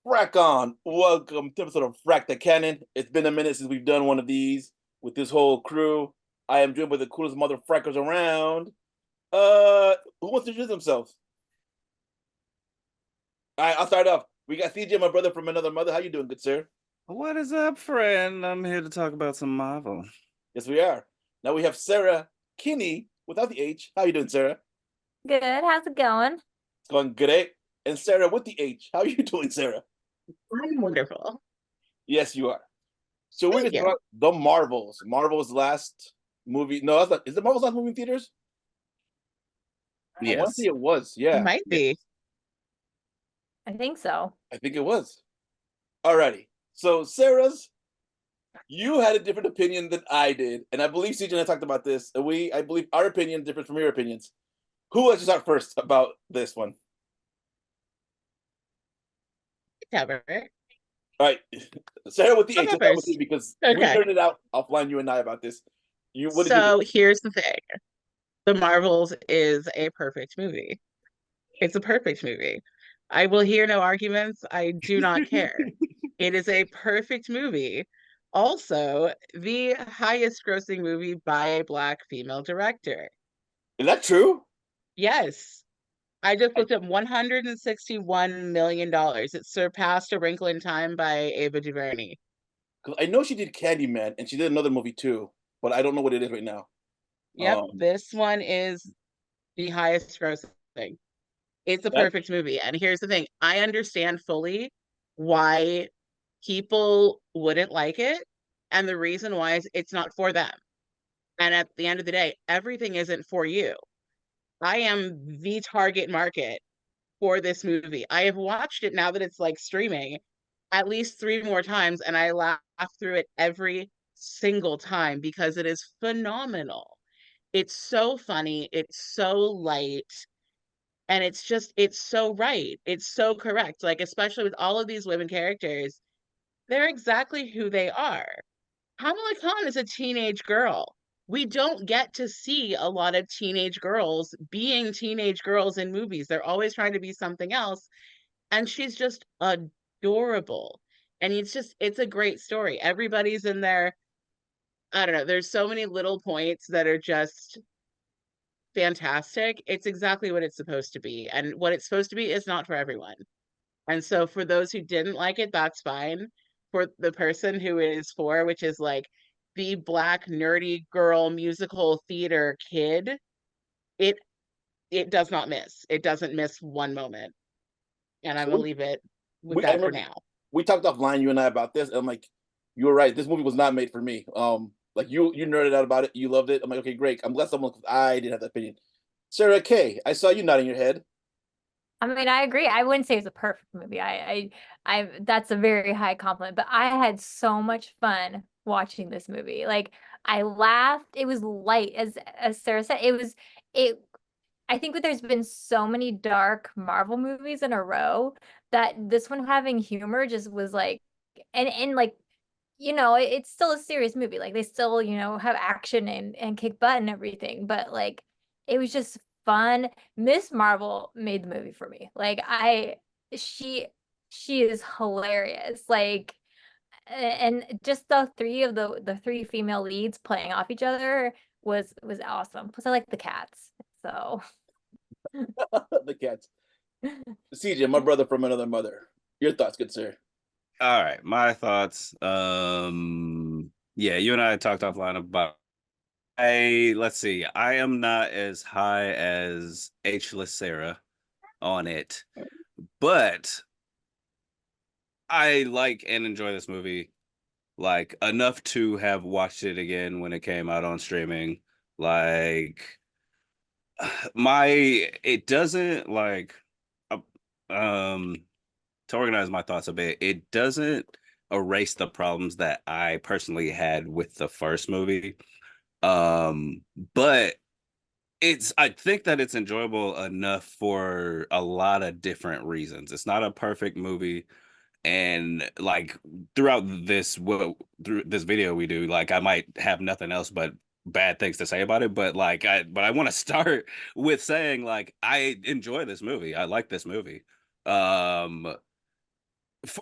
Frack on. Welcome to episode of Frack the Canon. It's been a minute since we've done one of these with this whole crew. I am joined by the coolest mother frackers around. Who wants to introduce themselves? All right, I'll start off. We got CJ, my brother from another mother. How you doing, good sir? What is up, friend? I'm here to talk about some Marvel. Yes, we are. Now we have Sara Kinney without the H. How you doing, Sara? Good. How's it going? It's going great. And Sara with the H. How are you doing, Sara? I'm wonderful. Yes, you are. So we're Thank just you. about the Marvels. Marvel's last movie. No, that's not. Is the Marvel's last movie in theaters? I want to say Yes. it was. It Yeah. might be. I think so. I think it was. Alrighty. So Sarah's, you had a different opinion than I did, and I believe CJ and I talked about this. And I believe, our opinion differs from your opinions. Who wants to start first about this one? Cover. All right, Sarah with the I'll H. go I'll start with first. you because we Okay. turned it out offline, you and I, about this. What did you So think? here's the thing. The Marvels is a perfect movie. It's a perfect movie. I will hear no arguments. I do not care. It is a perfect movie. Also, the highest grossing movie by a Black female director. Is that true? Yes. I just I, looked up $161 million. It surpassed A Wrinkle in Time by Ava DuVernay. 'Cause I know she did Candyman, and she did another movie too, but I don't know what it is right now. Yep, this one is the highest grossing. It's a That perfect movie. And here's the thing, I understand fully why people wouldn't like it. And the reason why is it's not for them. And at the end of the day, everything isn't for you. I am the target market for this movie. I have watched it now that it's like streaming at least 3 more times, and I laugh through it every single time because it is phenomenal. It's so funny, it's so light, and it's so right. It's so correct. Like, especially with all of these women characters, they're exactly who they are. Kamala Khan is a teenage girl. We don't get to see a lot of teenage girls being teenage girls in movies. They're always trying to be something else, and she's just adorable. And it's a great story. Everybody's in there. I don't know. There's so many little points that are just fantastic. It's exactly what it's supposed to be. And what it's supposed to be is not for everyone. And so for those who didn't like it, that's fine. For the person who it is for, which is like the Black nerdy girl musical theater kid, it it does not miss. It doesn't miss one moment. And I'm so gonna leave it with I that for remember now. we talked offline, you and I, about this. And I'm like, you were right. This movie was not made for me. Like you nerded out about it. You loved it. I'm like, okay, great. I'm glad someone. I didn't have that opinion. Sarah K, I saw you nodding your head. I mean, I agree. I wouldn't say it's a perfect movie. That's a very high compliment, but I had so much fun watching this movie. Like, I laughed. It was light, as Sarah said. It. I think that there's been so many dark Marvel movies in a row that this one having humor just was like, and like, it's still a serious movie. Like they still, have action and kick butt and everything, but like it was just fun. Miss Marvel made the movie for me. Like she she is hilarious. Like and just the three female leads playing off each other was awesome. Plus I like the cats. So The cats. CJ, my brother from another mother. Your thoughts, good sir. All right, my thoughts. Yeah, you and I talked offline about. Let's see. I am not as high as H-less Sarah on it, but I like and enjoy this movie like enough to have watched it again when it came out on streaming. Like my it doesn't like uh, um to organize my thoughts a bit, it doesn't erase the problems that I personally had with the first movie. Um, but I think that it's enjoyable enough for a lot of different reasons. It's not a perfect movie. And like through this video we do, like I might have nothing else but bad things to say about it. But I want to start with saying like I enjoy this movie. I like this movie. Um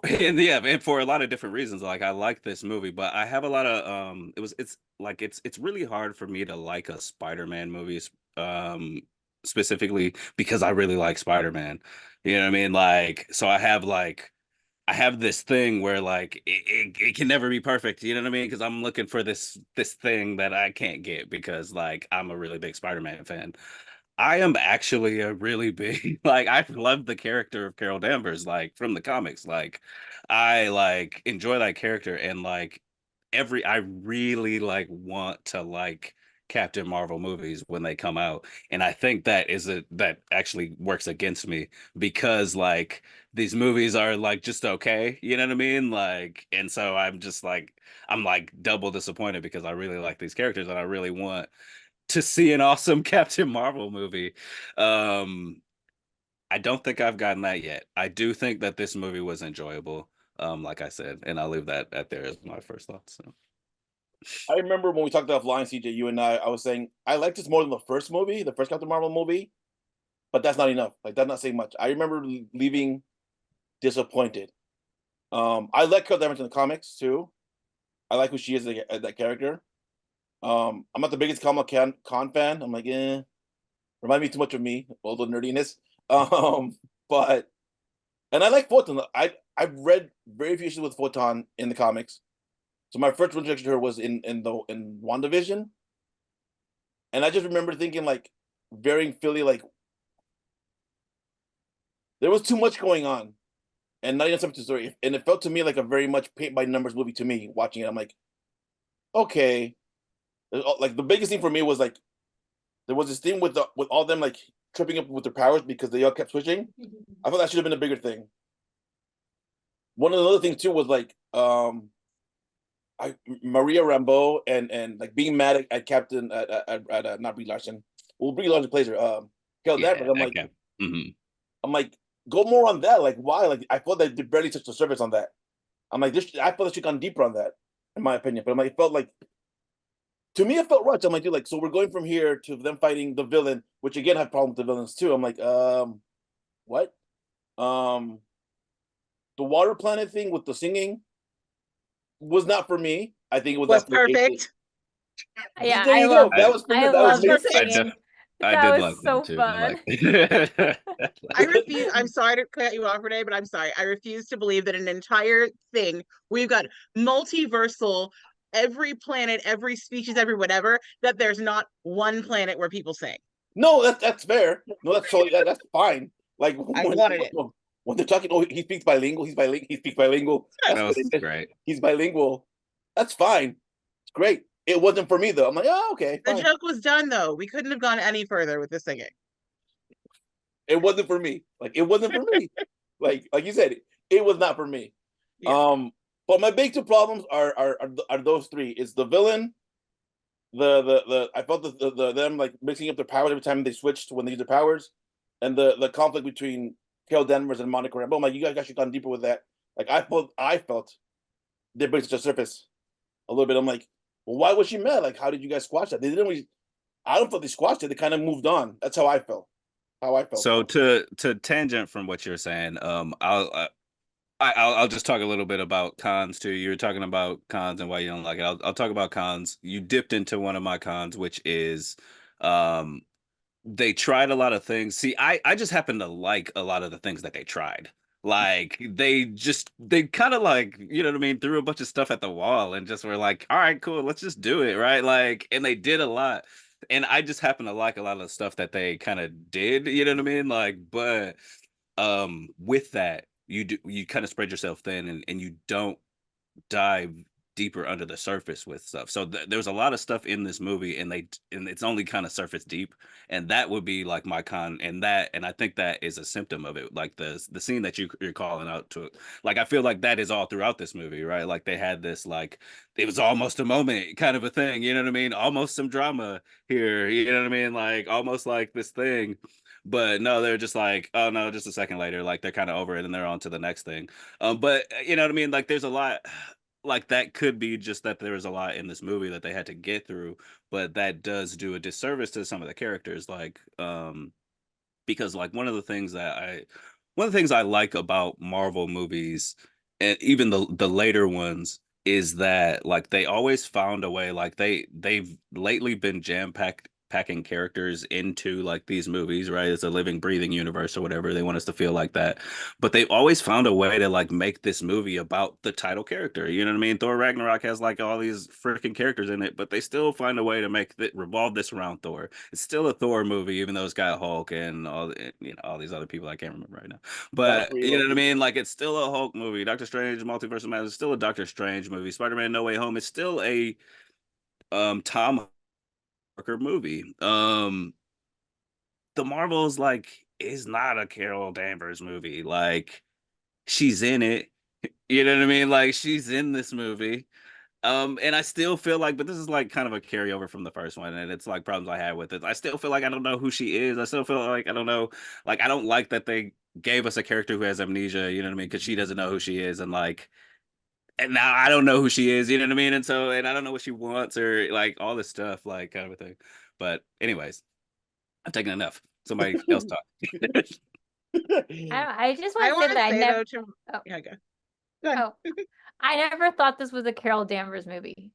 And yeah, and for a lot of different reasons. Like I like this movie, but I have a lot of it's really hard for me to like a Spider-Man movie, um specifically because I really like Spider-Man. You know what I mean? Like so I have this thing where like it can never be perfect, you know what I mean? Because I'm looking for this thing that I can't get because like I'm a really big Spider-Man fan. I am actually a really big like I love the character of Carol Danvers like from the comics. Like I like enjoy that character and like I really like want to like Captain Marvel movies when they come out. And I think that actually works against me because like these movies are like just okay, you know what I mean? Like and so I'm like double disappointed because I really like these characters and I really want to see an awesome Captain Marvel movie. Um, I don't think I've gotten that yet. I do think that this movie was enjoyable, like I said, and I'll leave that at there as my first thoughts. So. I remember when we talked offline, CJ, you and I was saying I liked this more than the first movie, the first Captain Marvel movie, but that's not enough. Like that's not saying much. I remember leaving disappointed. I like Carol Danvers in the comics too. I like who she is as that character. I'm not the biggest Kamala Khan fan. I'm like, remind me too much of me, all the nerdiness. Um, but and I like Photon. I've read very few issues with Photon in the comics. So my first introduction to her was in WandaVision, and I just remember thinking like, very Philly, like there was too much going on, and not enough to the story, and it felt to me like a very much paint by numbers movie to me. Watching it, I'm like, okay, like the biggest thing for me was like there was this thing with all them like tripping up with their powers because they all kept switching. I thought that should have been a bigger thing. One of the other things too was like Maria Rambeau and like being mad at Captain at not Brie Larson. Well, Brie Larson plays her. Carol Danvers. Yeah, okay. Mm-hmm. I'm like, go more on that. Like, why? Like, I felt that they barely touched the surface on that. I'm like, this. I felt that she gone deeper on that, in my opinion. But I'm like, it felt like to me, it felt rushed. I'm like, dude, like, so we're going from here to them fighting the villain, which again had problems with the villains too. I'm like, what? Um, the water planet thing with the singing was not for me. I think it was Was after perfect. Yeah, there I you love go. That was for me. I That was love the perfect. singing. I That did was love them so too. I fun. like I refuse. I'm sorry to cut you off, Renee, but I'm sorry. I refuse to believe that an entire thing, we've got multiversal, every planet, every species, every whatever, that there's not one planet where people sing. No, that's fair. No, that's totally that's fine. Like I wanted it. when they're talking, oh, he speaks bilingual. He's bilingual. He speaks bilingual. That's that what was it is. great. He's bilingual. That's fine. It's great. It wasn't for me though. I'm like, oh, okay, The fine. joke was done though. We couldn't have gone any further with the singing. It wasn't for me. Like it wasn't for me. Like you said, it was not for me. Yeah. But my big two problems are those three. It's the villain, the I felt the them like mixing up their powers every time they switched when they used their powers, and the conflict between Carol Danvers and Monica Rambeau. I'm like, you guys actually gone deeper with that. Like I felt they bring such a surface a little bit. I'm like, well, why was she mad? Like, how did you guys squash that? They didn't really. I don't feel they squashed it. They kind of moved on. That's how I felt. How I felt. So to tangent from what you're saying, I'll just talk a little bit about cons too. You were talking about cons and why you don't like it. I'll talk about cons. You dipped into one of my cons, which is um they tried a lot of things. See, I just happen to like a lot of the things that they tried. Like they kind of like, you know what I mean, threw a bunch of stuff at the wall and just were like, all right, cool, let's just do it, right? Like, and they did a lot. And I just happen to like a lot of the stuff that they kind of did, you know what I mean? Like, but with that, you kind of spread yourself thin and you don't dive deeper under the surface with stuff. So there's a lot of stuff in this movie, and it's only kind of surface deep, and that would be like my con. And I think that is a symptom of it. Like the scene that you're calling out to, like I feel like that is all throughout this movie, right? Like they had this like it was almost a moment kind of a thing, you know what I mean? Almost some drama here, you know what I mean? Like almost like this thing. But no, they're just like, oh no, just a second later, like they're kind of over it and they're on to the next thing. But you know what I mean? Like there's a lot like that could be just that there was a lot in this movie that they had to get through, but that does do a disservice to some of the characters, like because like one of the things I like about Marvel movies and even the later ones, is that like they always found a way, like they've lately been packing characters into like these movies, right? It's a living breathing universe or whatever they want us to feel like that, but they've always found a way to like make this movie about the title character, you know what I mean? Thor Ragnarok has like all these freaking characters in it, but they still find a way to make it revolve this around Thor. It's still a Thor movie, even though it's got Hulk and all all these other people I can't remember right now. But Valkyrie, you know what I Loki. mean? Like it's still a Hulk movie. Doctor Strange, Multiverse of Madness is still a Doctor Strange movie. Spider-Man No Way Home is still a Tom Parker movie. The Marvels like is not a Carol Danvers movie. Like she's in it. You know what I mean? Like she's in this movie. And I still feel like, but this is like kind of a carryover from the first one, and it's like problems I had with it. I still feel like I don't know who she is. I still feel like I don't know, like I don't like that they gave us a character who has amnesia, you know what I mean? Because she doesn't know who she is, and like, and now I don't know who she is, you know what I mean? And so, and I don't know what she wants or like all this stuff, like kind of a thing. But anyways, I've taken enough. Somebody else talk. I just I want to say want that to I say never. though, Oh, yeah, go ahead. oh, I never thought this was a Carol Danvers movie.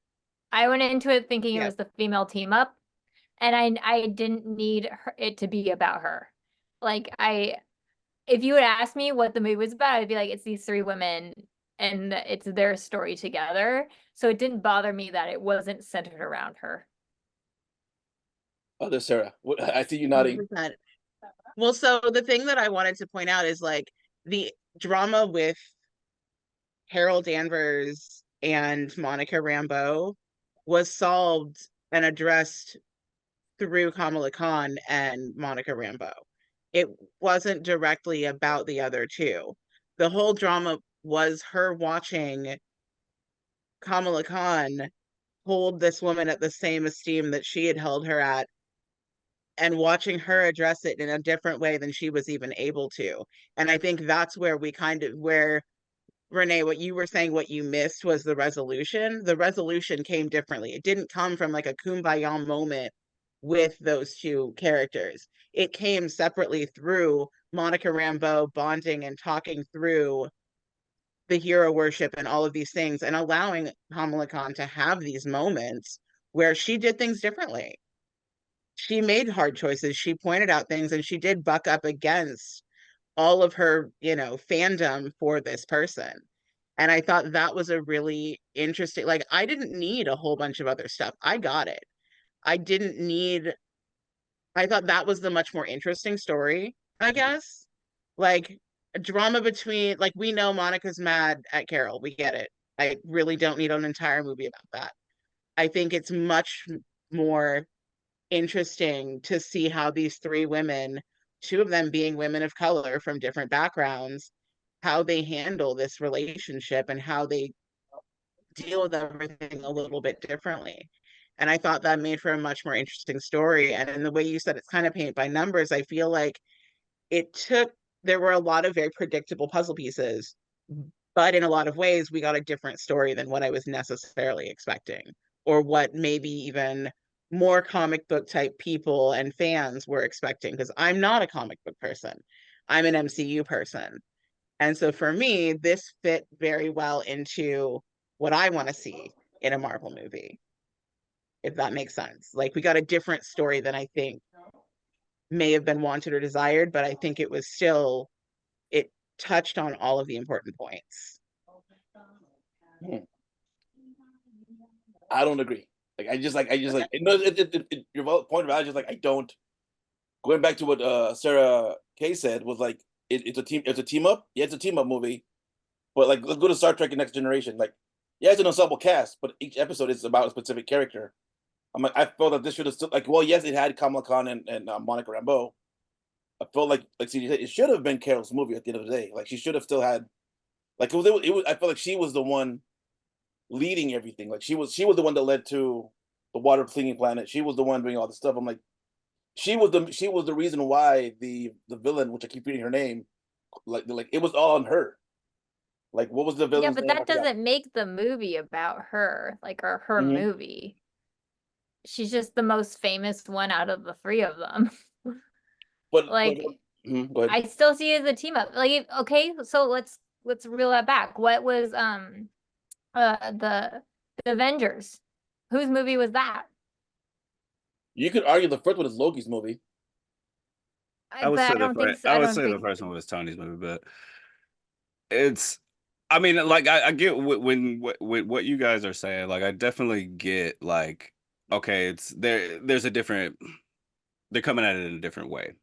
I went into it thinking it Yeah. was the female team up, and I didn't need it to be about her. Like if you would ask me what the movie was about, I'd be like, it's these three women and it's their story together. So it didn't bother me that it wasn't centered around her. Oh, there's Sarah. I see you nodding. 100%. Well, so the thing that I wanted to point out is like the drama with Harold Danvers and Monica Rambeau was solved and addressed through Kamala Khan and Monica Rambeau. It wasn't directly about the other two. The whole drama was her watching Kamala Khan hold this woman at the same esteem that she had held her at, and watching her address it in a different way than she was even able to. And I think that's where we kind of, where René, what you were saying, what you missed was the resolution. The resolution came differently. It didn't come from like a kumbaya moment with those two characters. It came separately through Monica Rambeau bonding and talking through the hero worship and all of these things, and allowing Kamala Khan to have these moments where she did things differently. She made hard choices. She pointed out things, and she did buck up against all of her, fandom for this person. And I thought that was a really interesting, like, I didn't need a whole bunch of other stuff. I got it. I didn't need, I thought that was the much more interesting story, I guess. Like, a drama between, like, we know Monica's mad at Carol. We get it. I really don't need an entire movie about that. I think it's much more interesting to see how these three women, two of them being women of color from different backgrounds, how they handle this relationship and how they deal with everything a little bit differently. And I thought that made for a much more interesting story. And in the way you said it's kind of paint by numbers, I feel like there were a lot of very predictable puzzle pieces, but in a lot of ways, we got a different story than what I was necessarily expecting, or what maybe even more comic book type people and fans were expecting, because I'm not a comic book person. I'm an MCU person. And so for me, this fit very well into what I want to see in a Marvel movie, if that makes sense. Like, we got a different story than I think may have been wanted or desired, but I think it touched on all of the important points. I don't agree. Like no, your point about it, just like I don't. Going back to what Sarah Kay said was like it's a team up. Yeah, it's a team up movie, but like let's go to Star Trek: The Next Generation. Like, yeah, it's an ensemble cast, but each episode is about a specific character. I'm like, I felt that this should have still like, well, yes, it had Kamala Khan and Monica Rambeau. I felt like CJ said, it should have been Carol's movie at the end of the day. Like, she should have still had, like, it was. I felt like she was the one leading everything. Like, she was the one that led to the water cleaning planet. She was the one doing all the stuff. I'm like, she was the reason why the villain, which I keep reading her name, like it was all on her. Like, what was the Yeah, villain's but name? that doesn't make the movie about her, like, or her Mhm. movie. She's just the most famous one out of the three of them. But Like, go ahead. I still see it as a team up. Like, okay, so let's let's reel that back. What was the Avengers? Whose movie was that? You could argue the first one is Loki's movie. I would But say I don't think so. I I would don't say the think. first one was Tony's movie, but it's I mean, like I get when what you guys are saying. Like I definitely get like okay, it's there's a different they're coming at it in a different way.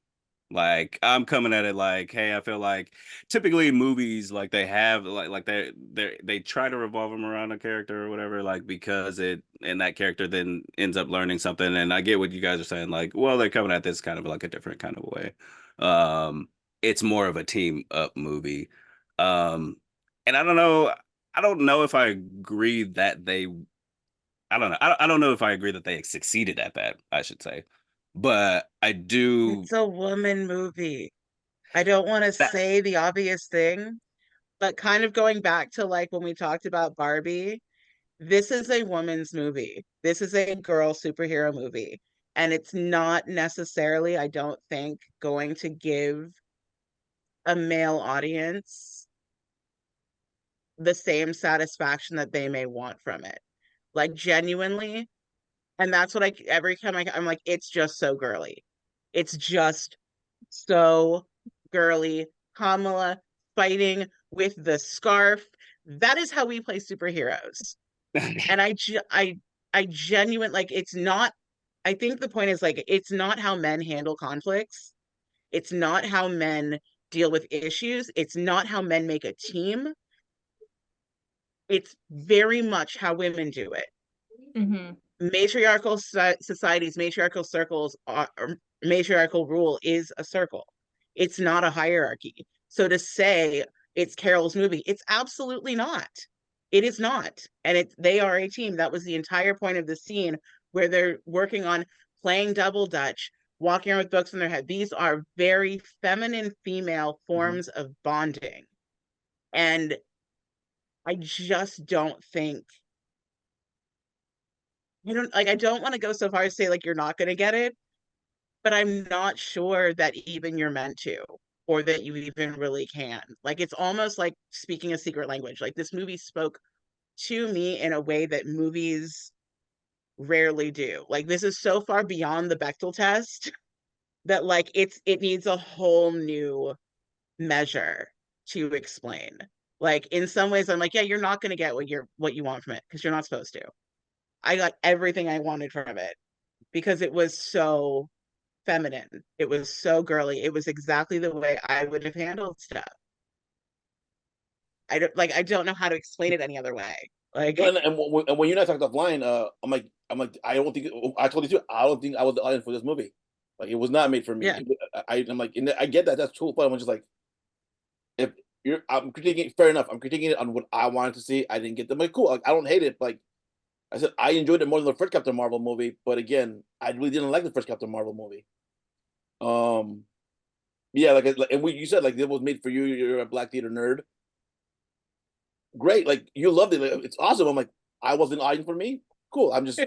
Like I'm coming at it like, hey, I feel like typically movies like they have like they try to revolve them around a character or whatever, like because it and that character then ends up learning something. And I get what you guys are saying, like, well, they're coming at this kind of like a different kind of way. It's more of a team up movie. Um, and I don't know if I agree that they I don't know. I don't know if I agree that they succeeded at that, I should say. But I do It's a woman movie. I don't want to that say the obvious thing, but kind of going back to like when we talked about Barbie, this is a woman's movie. This is a girl superhero movie. And it's not necessarily, I don't think, going to give a male audience the same satisfaction that they may want from it. Like genuinely, and that's what I every time I'm like, it's just so girly. It's just so girly. Kamala fighting with the scarf. That is how we play superheroes. And I genuine like it's not. I think the point is like it's not how men handle conflicts. It's not how men deal with issues. It's not how men make a team. It's very much how women do it. Mm-hmm. Matriarchal societies, matriarchal circles, matriarchal rule is a circle. It's not a hierarchy. So to say it's Carol's movie, it's absolutely not. It is not. And they are a team. That was the entire point of the scene where they're working on playing double dutch, walking around with books in their head. These are very feminine female forms of bonding. And I just don't think I don't want to go so far as to say like you're not going to get it, but I'm not sure that even you're meant to or that you even really can. Like it's almost like speaking a secret language. Like this movie spoke to me in a way that movies rarely do. Like this is so far beyond the Bechdel test that like it needs a whole new measure to explain. Like in some ways I'm like, yeah, you're not going to get what you want from it because you're not supposed to. I got everything I wanted from it because it was so feminine. It was so girly. It was exactly the way I would have handled stuff. I don't know how to explain it any other way. Like And when you and I talked offline, I'm like, I don't think I told you too. I don't think I was the audience for this movie. Like, it was not made for me. yeah. I'm like, I get that. That's cool, but I'm just like, if I'm critiquing. Fair enough. I'm critiquing it on what I wanted to see. I didn't get them. Like, cool. Like, I don't hate it. Like I said, I enjoyed it more than the first Captain Marvel movie. But again, I really didn't like the first Captain Marvel movie. Um, yeah, and you said like it was made for you. You're a black theater nerd. Great, like you loved it. Like, it's awesome. I'm like, I wasn't audience for me. Cool. I'm just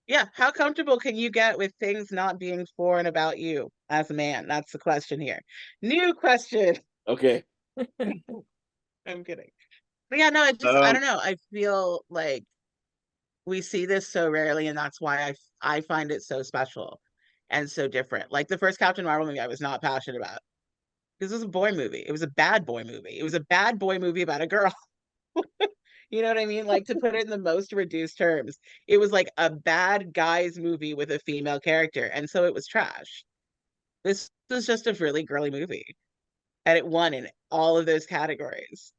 Yeah, how comfortable can you get with things not being for and about you as a man? That's the question here. New question. okay. I'm kidding. But yeah, no, I don't know. I feel like we see this so rarely, and that's why I find it so special and so different. Like the first Captain Marvel movie I was not passionate about. Because it was a boy movie. It was a bad boy movie. It was a bad boy movie about a girl. You know what I mean? Like to put it in the most reduced terms, it was like a bad guy's movie with a female character. And so it was trash. This was just a really girly movie. And it won in all of those categories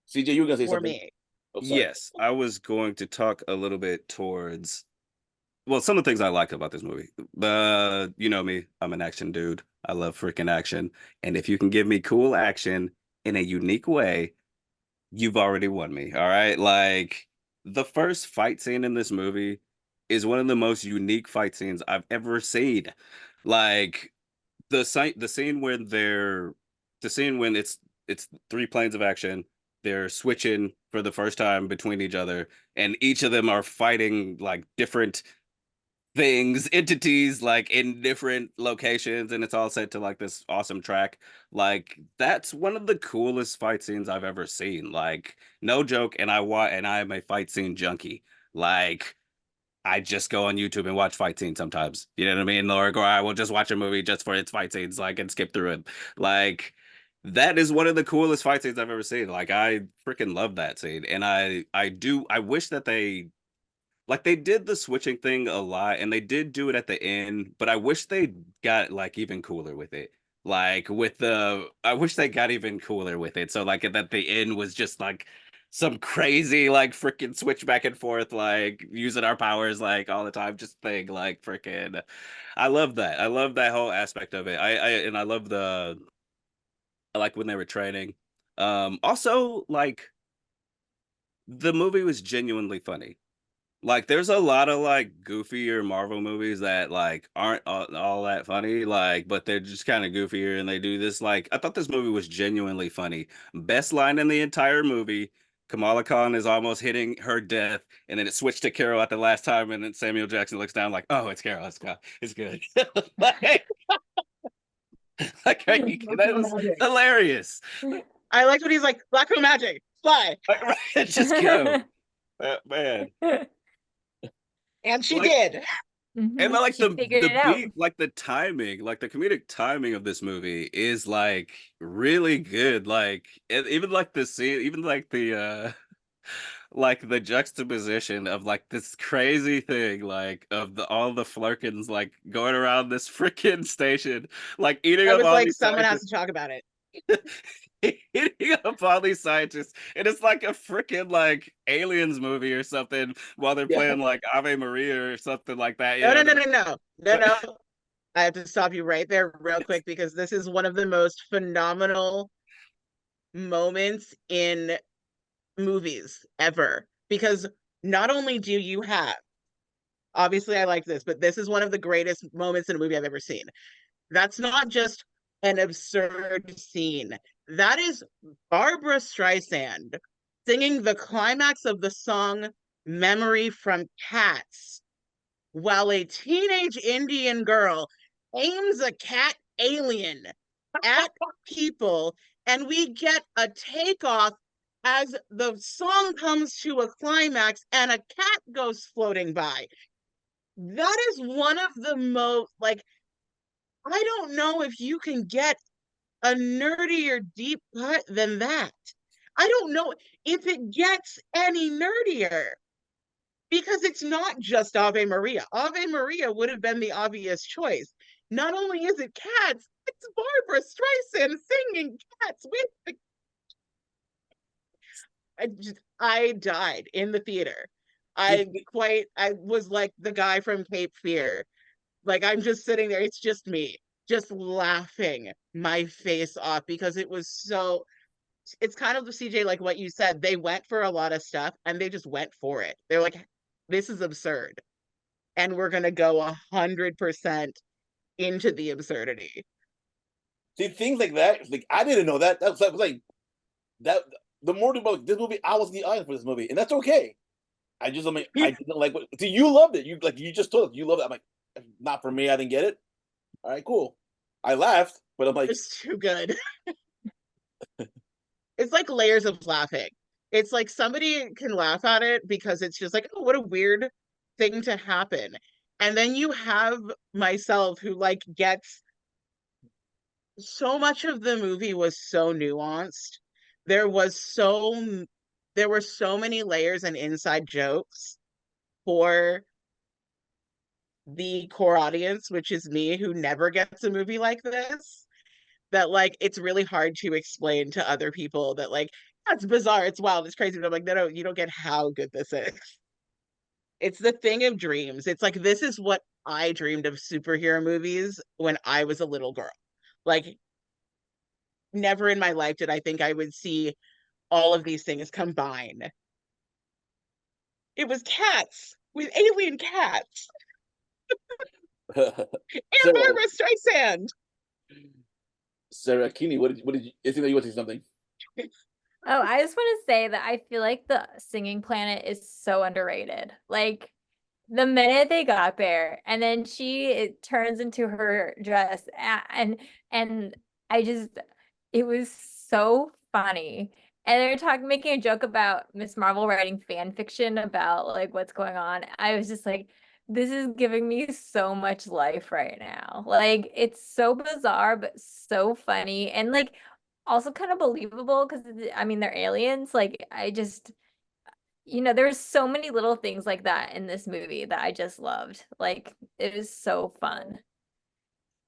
CJ, you were gonna say for something. me. Oh, sorry. yes, I was going to talk a little bit towards well, some of the things I like about this movie. You know me, I'm an action dude. I love freaking action. And if you can give me cool action in a unique way, you've already won me. All right. Like the first fight scene in this movie is one of the most unique fight scenes I've ever seen. Like the scene when the scene when it's three planes of action. They're switching for the first time between each other, and each of them are fighting like different things, entities like in different locations, and it's all set to like this awesome track. Like that's one of the coolest fight scenes I've ever seen. Like no joke, and I am a fight scene junkie. Like I just go on YouTube and watch fight scenes sometimes. You know what I mean? Or I will just watch a movie just for its fight scenes, like and skip through it. Like that is one of the coolest fight scenes I've ever seen. Like I freaking love that scene. And I wish that they did the switching thing a lot and they did do it at the end, but I wish they got like even cooler with it. Like with I wish they got even cooler with it. So like that the end was just like some crazy like freaking switch back and forth, like using our powers like all the time, just thing like freaking. I love that. I love that whole aspect of it. I love I like when they were training. Also like the movie was genuinely funny. Like, there's a lot of like goofier Marvel movies that like aren't all that funny, like, but they're just kind of goofier and they do this. Like, I thought this movie was genuinely funny. Best line in the entire movie. Kamala Khan is almost hitting her death, and then it switched to Carol at the last time, and then Samuel Jackson looks down like, "Oh, it's Carol. It's good." like, that was hilarious. I liked when he's like, Black Girl Magic, fly. Like, right, just go, man. And she Like, did. and like She figured it out. beat, like the timing, like the comedic timing of this movie is like really good. Like even like the scene, even like the juxtaposition of like this crazy thing, like of the all the Flurkins like going around this freaking station, like eating I up was all like, these someone has scientists, to talk about it. eating up all these scientists, and it's like a freaking like aliens movie or something while they're Yeah. playing like Ave Maria or something like that. You No, know, no, no, no, no, no, no. I have to stop you right there real quick because this is one of the most phenomenal moments in movies ever. Because not only do you have, obviously, I like this, but this is one of the greatest moments in a movie I've ever seen. That's not just an absurd scene. That is Barbara Streisand singing the climax of the song Memory from Cats while a teenage Indian girl aims a cat alien at people, and we get a takeoff as the song comes to a climax and a cat goes floating by. That is one of the most, like, I don't know if you can get a nerdier deep cut than that. I don't know if it gets any nerdier because it's not just Ave Maria. Ave Maria would have been the obvious choice. Not only is it cats, it's Barbara Streisand singing cats with the. I died in the theater. I was like the guy from Cape Fear. Like I'm just sitting there, it's just me, just laughing my face off because it was so. It's kind of the CJ, like what you said. They went for a lot of stuff and they just went for it. They're like, this is absurd. And we're gonna go 100% into the absurdity. See, things like that, like I didn't know that. That was like that. The more about this movie, I was in the audience for this movie, and that's okay. I just, I mean, I didn't like what. See, you loved it. You just told us you loved it. I'm like, not for me. I didn't get it. All right, cool. I laughed, but I'm like, It's too good. It's like layers of laughing. It's like somebody can laugh at it because it's just like, oh, what a weird thing to happen. And then you have myself who like gets so much of the movie was so nuanced. There was so there were so many layers and inside jokes for the core audience, which is me, who never gets a movie like this, that like it's really hard to explain to other people that like that's bizarre, it's wild, it's crazy. But I'm like, no, no, you don't get how good this is. It's the thing of dreams. It's like this is what I dreamed of superhero movies when I was a little girl. Like never in my life did I think I would see all of these things combine. It was cats with alien cats and Sarah, Barbara Streisand. Sarah Keeney, what did you? It seemed like you want to say something. Oh, I just want to say that I feel like the singing planet is so underrated. Like the minute they got there, and then it turns into her dress, and I just, it was so funny. And they're making a joke about Miss Marvel writing fan fiction about like what's going on. I was just like, this is giving me so much life right now. Like it's so bizarre, but so funny, and like also kind of believable because I mean they're aliens. Like I just, there's so many little things like that in this movie that I just loved. Like it is so fun.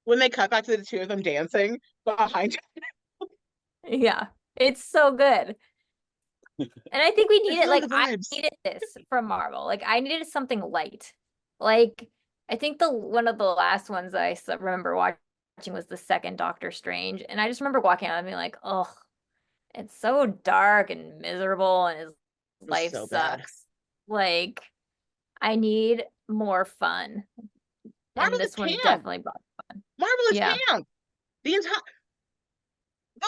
When they cut back to the two of them dancing behind. Yeah, it's so good. And I think we I needed, feel like, the I vibes. needed this from Marvel. Like, I needed something light. Like, I think one of the last ones I remember watching was the second Doctor Strange, and I just remember walking out and being like, "Oh, it's so dark and miserable, and his It was life so bad. sucks." Like, I need more fun, and Marvel is this one camp. definitely brought fun. Marvel is Yeah. camp. The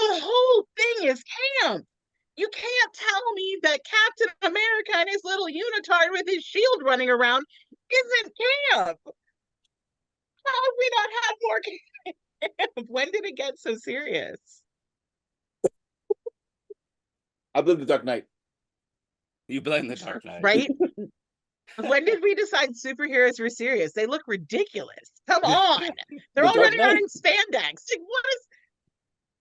whole thing is camp. You can't tell me that Captain America and his little unitard with his shield running around isn't camp. How have we not had more camp? When did it get so serious? I believe the Dark Knight. You blame the Dark Knight. Right? When did we decide superheroes were serious? They look ridiculous. Come on. They're The all Dark running around Knight. in spandex. Like,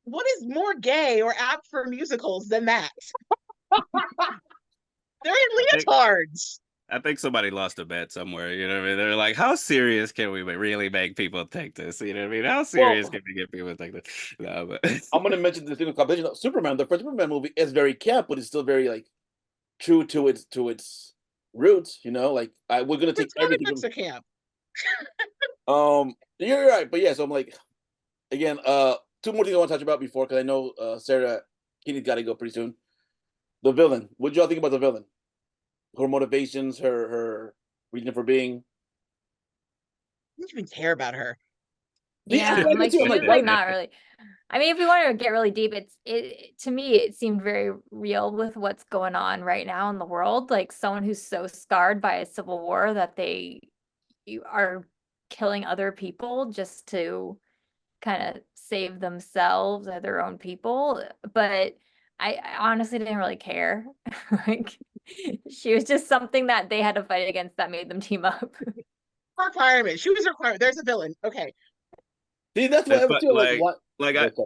what is more gay or apt for musicals than that? They're in leotards. I think somebody lost a bet somewhere. You know what I mean? They're like, how serious can we really make people take this? You know what I mean? How serious can we get people to take this? No, but I'm going to mention the thing with competition of Superman. The first Superman movie is very camp, but it's still very like true to its roots. Like we're going to take Comic everything books from. are camp. You're right, but yeah. So I'm like, again, two more things I want to touch about before because I know Sarah Keeney's got to go pretty soon. The villain. What do y'all think about the villain? Her motivations, her reason for being. I don't even care about her. Yeah, I'm I'm like, too. she I'm like, was what? like not really. I mean, if we wanted to get really deep, to me, it seemed very real with what's going on right now in the world. Like someone who's so scarred by a civil war that you are killing other people just to kind of save themselves or their own people. But I honestly didn't really care. Like she was just something that they had to fight against that made them team up. Requirement. She was a requirement. There's a villain. Okay. See, that's what I was too. Like, what?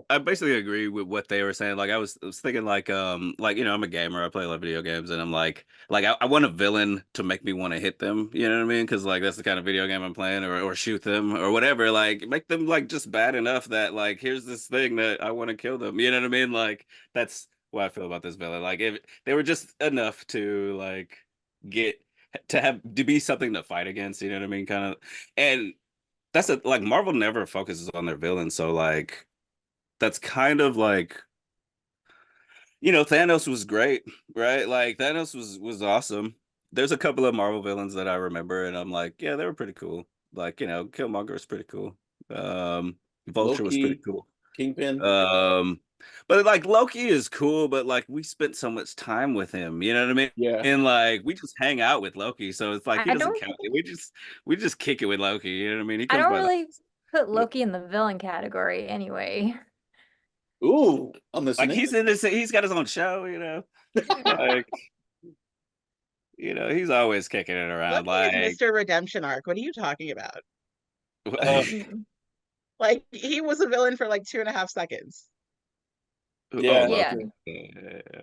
I basically agree with what they were saying. Like I was thinking like I'm a gamer. I play a lot of video games, and I'm like I want a villain to make me want to hit them. You know what I mean? Because like that's the kind of video game I'm playing, or shoot them or whatever. Like make them like just bad enough that like here's this thing that I want to kill them. You know what I mean? Like that's what I feel about this villain. Like if they were just enough to like get to be something to fight against. You know what I mean? Kind of and. That's like Marvel never focuses on their villains, so like that's kind of like Thanos was great, right? Like Thanos was awesome. There's a couple of Marvel villains that I remember, and I'm like, yeah, they were pretty cool. Like Killmonger was pretty cool. Vulture was pretty Loki, cool. Kingpin. But like Loki is cool, but like we spent so much time with him, you know what I mean? Yeah. And like we just hang out with Loki, so it's like he I doesn't don't count. We just kick it with Loki, you know what I mean? He I comes don't by the really put Loki in the villain category anyway. Ooh, I'm like listening. he's got his own show, like he's always kicking it around. Loki Like is Mr. Redemption arc. What are you talking about? Mm. Like he was a villain for like 2.5 seconds. Yeah. Yeah. Yeah.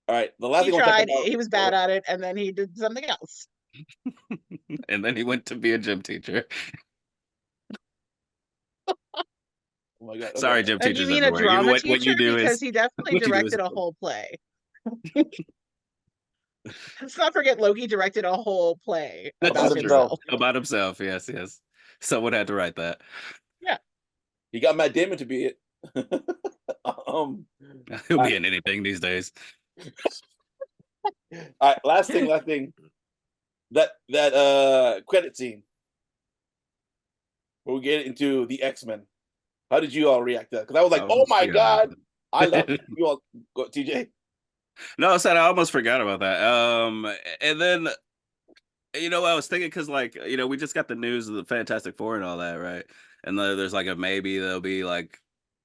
All right. The last He thing I want to talk tried, about. he was bad at it, and then he did something else. And then he went to be a gym teacher. Oh my god. Sorry, Okay. gym And you teachers mean a everywhere. drama What teacher? you do Because is he definitely what you do is directed a whole play. Let's not forget Loki directed a whole play that's about About true. himself. himself. About himself. Yes, yes. Someone had to write that. Yeah. He got Matt Damon to be it. He'll be in anything these days. All right. Last thing. That credit scene where we get into the X-Men. How did you all react to that? Because I was like, oh my god, I love it. You all go, TJ. No, I said I almost forgot about that. And then You know, I was thinking because, like, we just got the news of the Fantastic Four and all that, right? And there's like a maybe they'll be like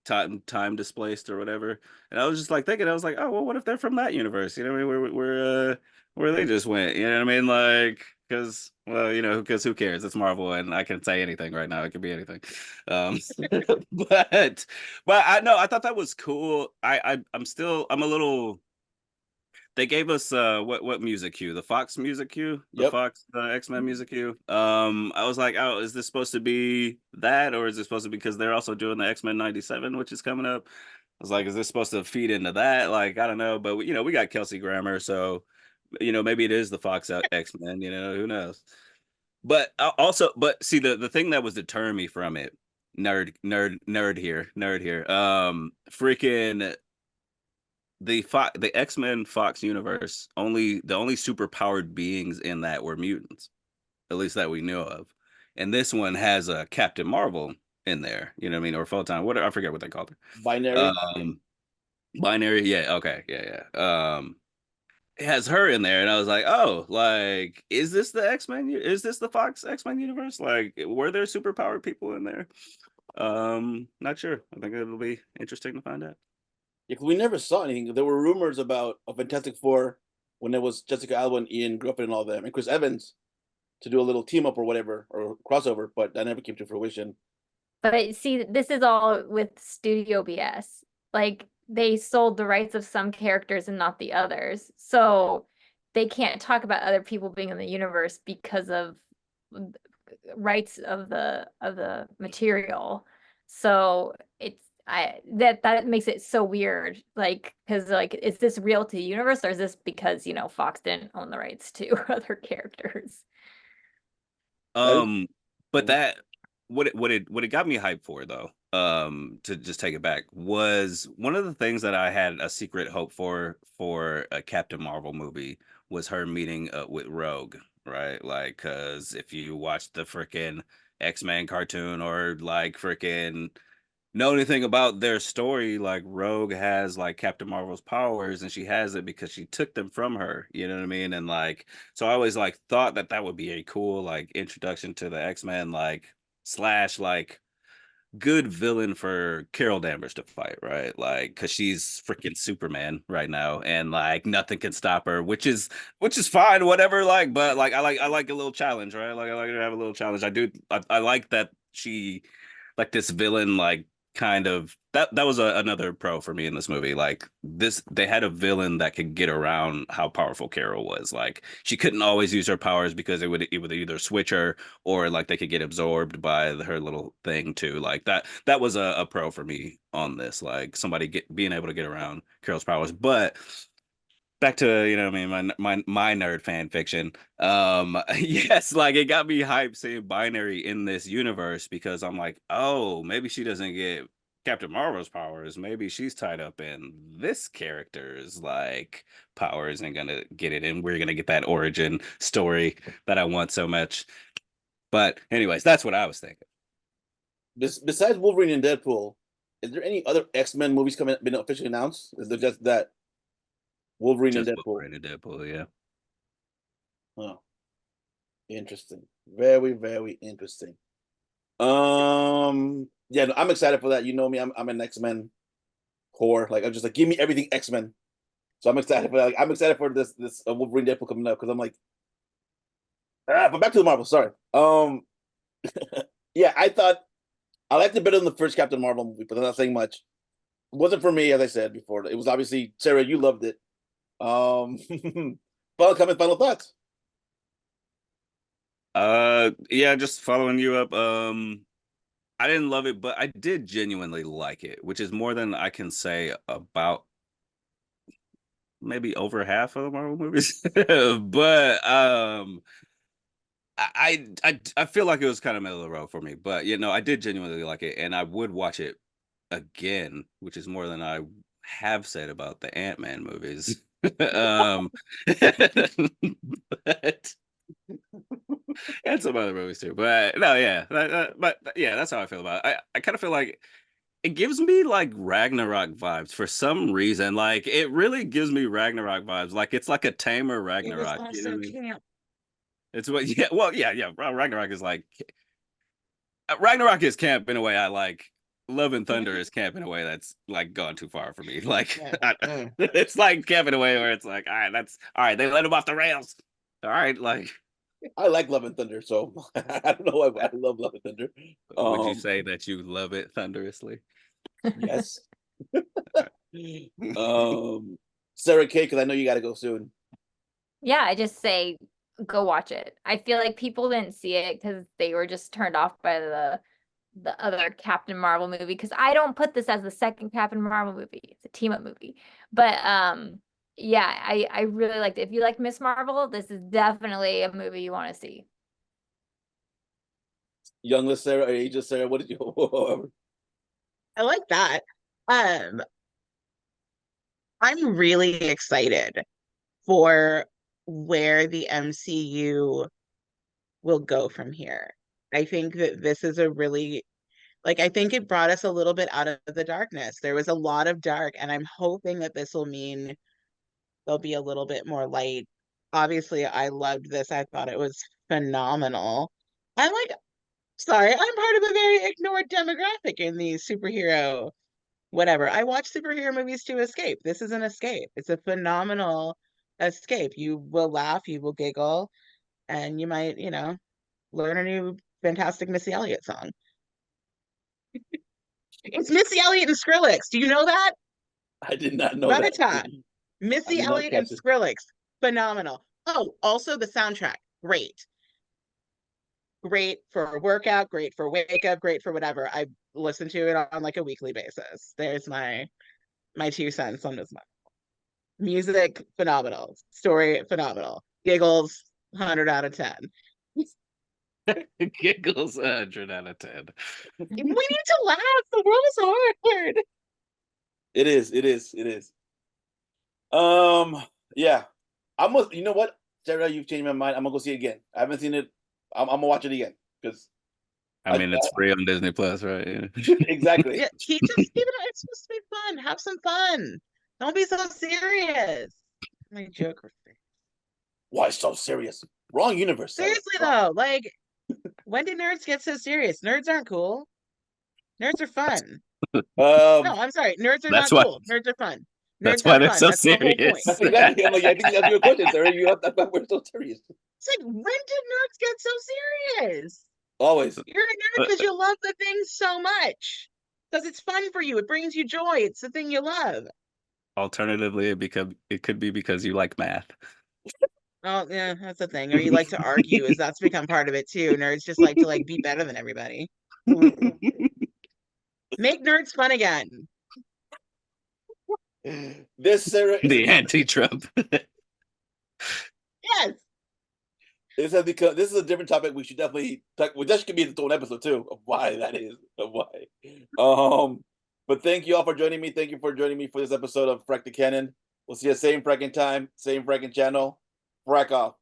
time displaced or whatever. And I was just like thinking, I was like, oh well, what if they're from that universe? You know what I mean? Where they just went? You know what I mean? Like, because well, because who cares? It's Marvel, and I can say anything right now. It could be anything. Um, but I know I thought that was cool. I'm a little. They gave us what music cue? The Fox music cue? The Yep. Fox X-Men music cue. I was like, oh, is this supposed to be that, or is it supposed to be because they're also doing the X-Men 97, which is coming up? I was like, is this supposed to feed into that? Like, I don't know, but we got Kelsey Grammer, so maybe it is the Fox X-Men, who knows? But but see the thing that was deterring me from it, nerd here. Freaking the X-Men Fox universe, the only superpowered beings in that were mutants, at least that we knew of. And this one has a Captain Marvel in there, you know what I mean, or Photon, what I forget what they called her. Binary. Binary, yeah, okay, yeah. It has her in there, and I was like, oh, like, is this the X-Men? Is this the Fox X-Men universe? Like, were there superpowered people in there? Not sure. I think it'll be interesting to find out. Yeah, 'cause we never saw anything. There were rumors about a Fantastic Four when there was Jessica Alba and Ian Griffin and all them, and Chris Evans to do a little team up or whatever or crossover, but that never came to fruition. But see, this is all with Studio BS. Like they sold the rights of some characters and not the others. So they can't talk about other people being in the universe because of rights of the material. So it's that makes it so weird. Like, because like, is this real to the universe, or is this because Fox didn't own the rights to other characters? But that what it got me hyped for though, to just take it back, was one of the things that I had a secret hope for a Captain Marvel movie was her meeting with Rogue, right? Like, cause if you watch the freaking X-Men cartoon or like freaking know anything about their story, like Rogue has like Captain Marvel's powers, and she has it because she took them from her. You know what I mean? And like, so I always like thought that would be a cool like introduction to the X-Men, like slash like good villain for Carol Danvers to fight, right? Like, because she's freaking Superman right now, and like nothing can stop her, which is fine, whatever. Like, but like I like a little challenge, right? Like I like to have a little challenge. I like that she like this villain like kind of that was another pro for me in this movie. Like this, they had a villain that could get around how powerful Carol was. Like she couldn't always use her powers because it would either switch her, or like they could get absorbed by her little thing too. Like that was a pro for me on this. Like somebody being able to get around Carol's powers. But back to I mean my nerd fan fiction. Yes, like it got me hyped seeing Binary in this universe, because I'm like, oh, maybe she doesn't get Captain Marvel's powers, maybe she's tied up in this character's like powers and gonna get it, and we're gonna get that origin story that I want so much. But anyways, that's what I was thinking. Besides Wolverine and Deadpool, is there any other X-Men movies been officially announced? Is there just that Wolverine and Just Deadpool? Wolverine and Deadpool, yeah. Oh, interesting. Very, very interesting. Yeah, no, I'm excited for that. You know me, I'm an X-Men whore. Like I'm just like, give me everything X-Men. So I'm excited for that. Like, I'm excited for this Wolverine Deadpool coming up, because I'm like, but back to the Marvel. Sorry. Yeah, I liked it better than the first Captain Marvel movie, but I'm not saying much. It wasn't for me, as I said before. It was obviously Sarah. You loved it. Final thoughts. Yeah, just following you up. I didn't love it, but I did genuinely like it, which is more than I can say about maybe over half of the Marvel movies. But I feel like it was kind of middle of the road for me. But I did genuinely like it, and I would watch it again, which is more than I have said about the Ant-Man movies. But and some other movies too. But no, yeah, but yeah, that's how I feel about it. I kind of feel like it gives me like Ragnarok vibes for some reason. Like it really gives me Ragnarok vibes. Like it's like a tamer It was Ragnarok. You know also what I mean? camp. It's what, yeah, well, yeah. Ragnarok is like Ragnarok is camp in a way I like. Love and Thunder is camp in a way that's like gone too far for me. Like it's like camp in a way where it's like, all right. They let him off the rails. All right, like I like Love and Thunder, so I don't know why I love Love and Thunder. would you say that you love it thunderously? Yes. Sarah K, because I know you got to go soon. Yeah, I just say go watch it. I feel like people didn't see it because they were just turned off by the other Captain Marvel movie, because I don't put this as the second Captain Marvel movie. It's a team up movie. But yeah, I really liked it. If you like Miss Marvel, this is definitely a movie you want to see. Youngless Sarah or ageless Sarah, what did you I like that. I'm really excited for where the MCU will go from here. I think that this is a really, like, I think it brought us a little bit out of the darkness. There was a lot of dark, and I'm hoping that this will mean there'll be a little bit more light. Obviously, I loved this. I thought it was phenomenal. I'm like, sorry, I'm part of a very ignored demographic in the superhero whatever. I watch superhero movies to escape. This is an escape. It's a phenomenal escape. You will laugh, you will giggle, and you might, learn a new fantastic Missy Elliott song. It's Missy Elliott and Skrillex. Do you know that? I did not know Run that. time. I Missy did not Elliott and catch it. Skrillex. Phenomenal. Oh, also the soundtrack. Great. Great for a workout, great for wake up, great for whatever. I listen to it on like a weekly basis. There's my 2 cents on this one. Music, phenomenal. Story, phenomenal. Giggles, 100 out of 10. Giggles 100 out of 10. We need to laugh. The world is hard. It is. Yeah. You know what? Sarah, you've changed my mind. I'm gonna go see it again. I haven't seen it. I'm gonna watch it again because I mean, it's free on Disney Plus, right? exactly. Yeah, keep just keep it. It's supposed to be fun. Have some fun. Don't be so serious. My joke. Why so serious? Wrong universe. Sarah. Seriously Wrong. though, like, when did nerds get so serious? Nerds aren't cool. Nerds are fun. No, I'm sorry. Nerds are That's not why. cool. Nerds are fun. That's Nerds why have they're fun. so That's the whole serious. point. exactly. I'm like, I think that's your question, Sarah. That's why we're so serious. It's like, when did nerds get so serious? Always. You're a nerd because you love the thing so much. Because it's fun for you. It brings you joy. It's the thing you love. Alternatively, it could be because you like math. Oh, yeah, that's the thing. Or you like to argue, as that's become part of it too. Nerds just like to be better than everybody. Make nerds fun again. This Sarah is The anti-Trump. Yes. this has become. This is a different topic. We should definitely talk. Well, that could be its own episode too of why that is. Of why. But thank you all for joining me. Thank you for joining me for this episode of Frack the Canon. We'll see you same fracking time, same fracking channel. Frack off.